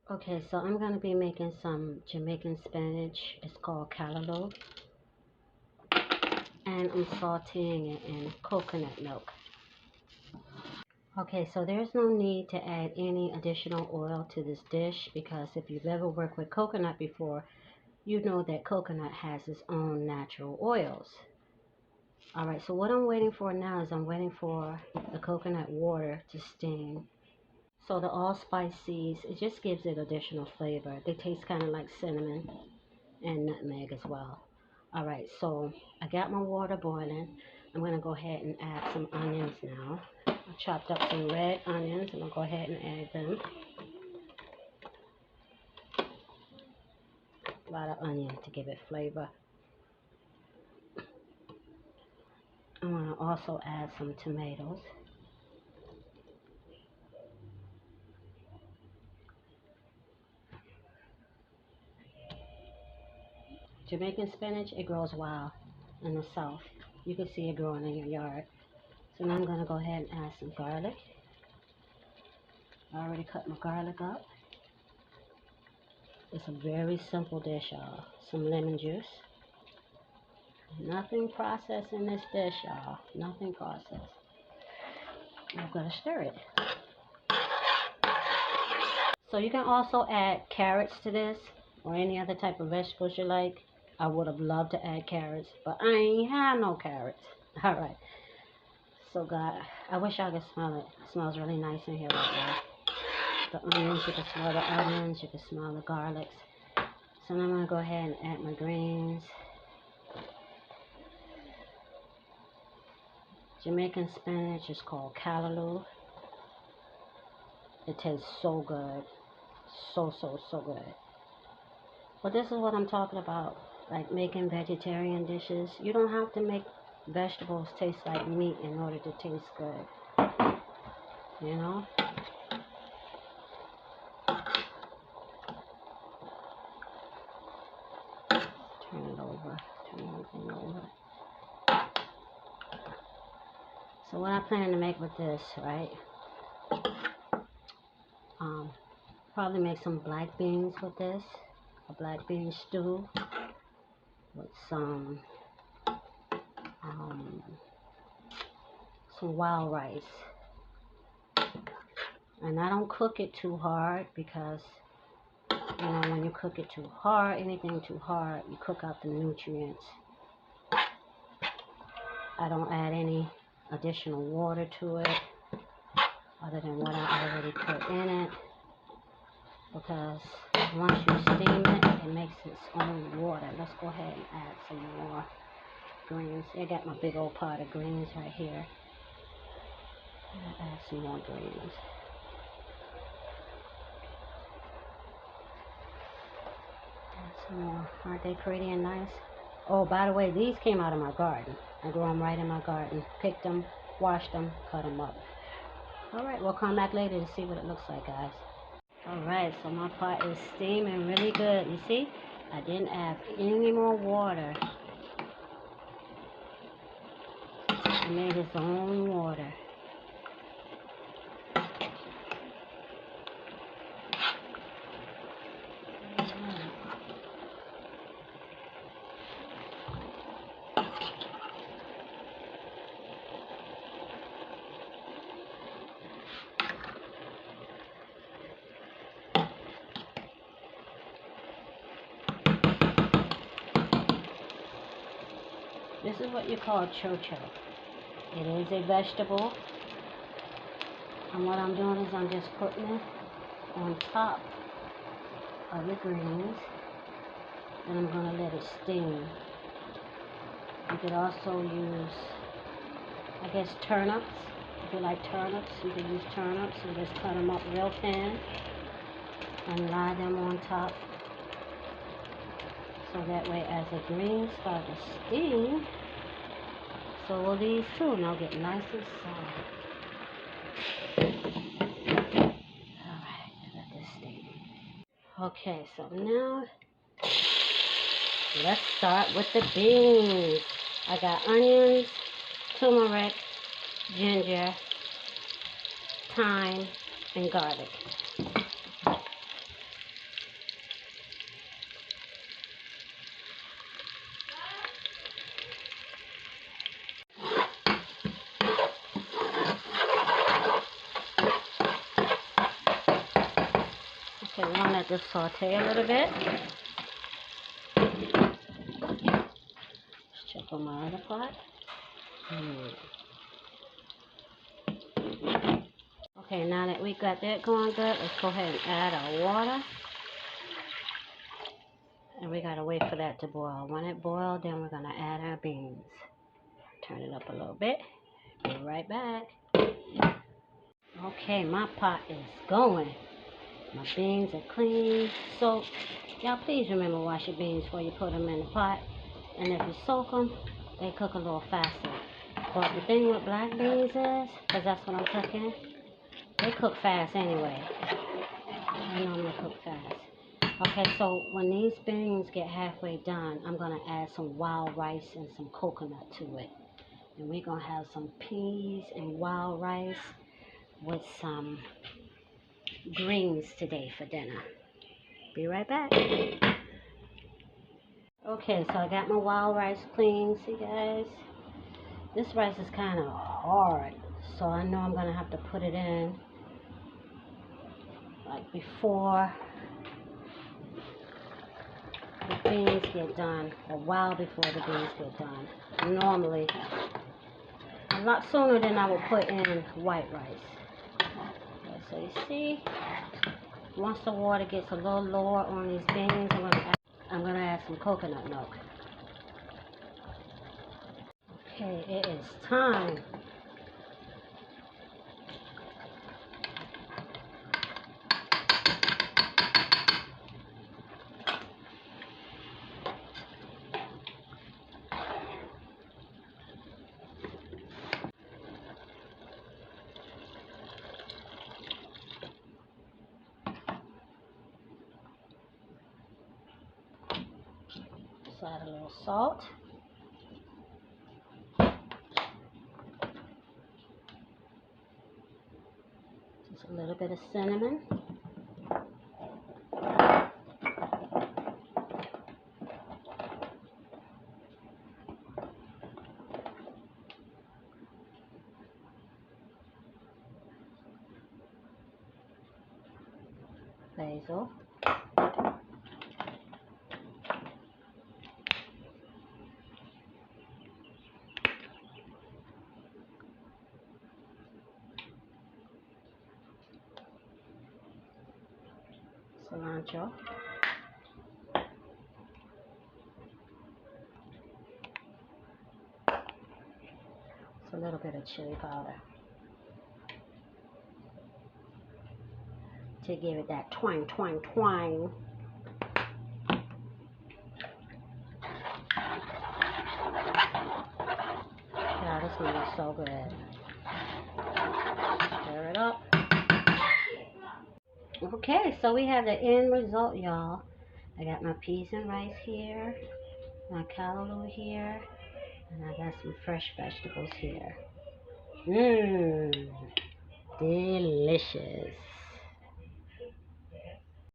Okay, so I'm going to be making some Jamaican spinach. It's called Calaloo. And I'm sauteing it in coconut milk. Okay, so there's no need to add any additional oil to this dish because if you've ever worked with coconut before, you know that coconut has its own natural oils. Alright, so what I'm waiting for now is I'm waiting for the coconut water to steam. So the allspice seeds, it just gives it additional flavor. They taste kind of like cinnamon and nutmeg as well. Alright, so I got my water boiling. I'm going to go ahead and add some onions now. I chopped up some red onions. I'm going to go ahead and add them. A lot of onion to give it flavor. I'm going to also add some tomatoes. Jamaican spinach, it grows wild in the south. You can see it growing in your yard. So now I'm going to go ahead and add some garlic. I already cut my garlic up. It's a very simple dish, y'all. Some lemon juice. Nothing processed in this dish, y'all. Nothing processed. I'm going to stir it. So you can also add carrots to this or any other type of vegetables you like. I would have loved to add carrots, but I ain't have no carrots. Alright. So God, I wish y'all could smell it. It smells really nice in here right now. The onions, you can smell the onions, you can smell the garlics. So now I'm going to go ahead and add my greens. Jamaican spinach is called Calaloo. It tastes so good. So good. But this is what I'm talking about. Like making vegetarian dishes. You don't have to make vegetables taste like meat in order to taste good. You know? Turn it over. Turn everything over. So what I plan to make with this, right? Probably make some black beans with this. A black bean stew with some wild rice. And I don't cook it too hard because, you know, when you cook it too hard, anything too hard, you cook out the nutrients. I don't add any additional water to it other than what I already put in it, because once you steam it, it makes its own water. Let's go ahead and add some more greens. I got my big old pot of greens right here. I'll add some more greens. Add some more. Aren't they pretty and nice? Oh, by the way, these came out of my garden. I grew them right in my garden. Picked them, washed them, cut them up. Alright, we'll come back later to see what it looks like, guys. Alright, so my pot is steaming really good. You see? I didn't add any more water. It made its own water. This is what you call chocho. It is a vegetable. And what I'm doing is I'm just putting it on top of the greens. And I'm going to let it steam. You could also use, I guess, turnips. If you like turnips, you can use turnips and just cut them up real thin and lie them on top. So that way, as the greens start to steam, so will these too, and they'll get nice and soft. Alright, let this steam. Okay, so now let's start with the beans. I got onions, turmeric, ginger, thyme, and garlic. Okay, we want to let this saute a little bit. Let's check on my other pot. Okay, now that we got that going good, let's go ahead and add our water. And we gotta wait for that to boil. When it boils, then we're gonna add our beans. Turn it up a little bit. Be right back. Okay, my pot is going. My beans are clean, soaked. Y'all please remember wash your beans before you put them in the pot. And if you soak them, they cook a little faster. But the thing with black beans is, because that's what I'm cooking, they cook fast anyway. They normally cook fast. Okay, so when these beans get halfway done, I'm going to add some wild rice and some coconut to it. And we're going to have some peas and wild rice with some greens today for dinner. Be right back. Okay, so I got my wild rice clean. See, guys? This rice is kind of hard, so I know I'm going to have to put it in like before the beans get done, a while before the beans get done. Normally, a lot sooner than I would put in white rice. Okay, so you see, once the water gets a little lower on these beans, I'm gonna add some coconut milk. Okay, it is time. Just add a little salt. Just a little bit of cinnamon. Basil. Cilantro. It's a little bit of chili powder to give it that twang, twang, twang. Yeah, this one is so good. Stir it up. Okay, so we have the end result, y'all. I got my peas and rice here, my calaloo here, and I got some fresh vegetables here. Mmm, delicious.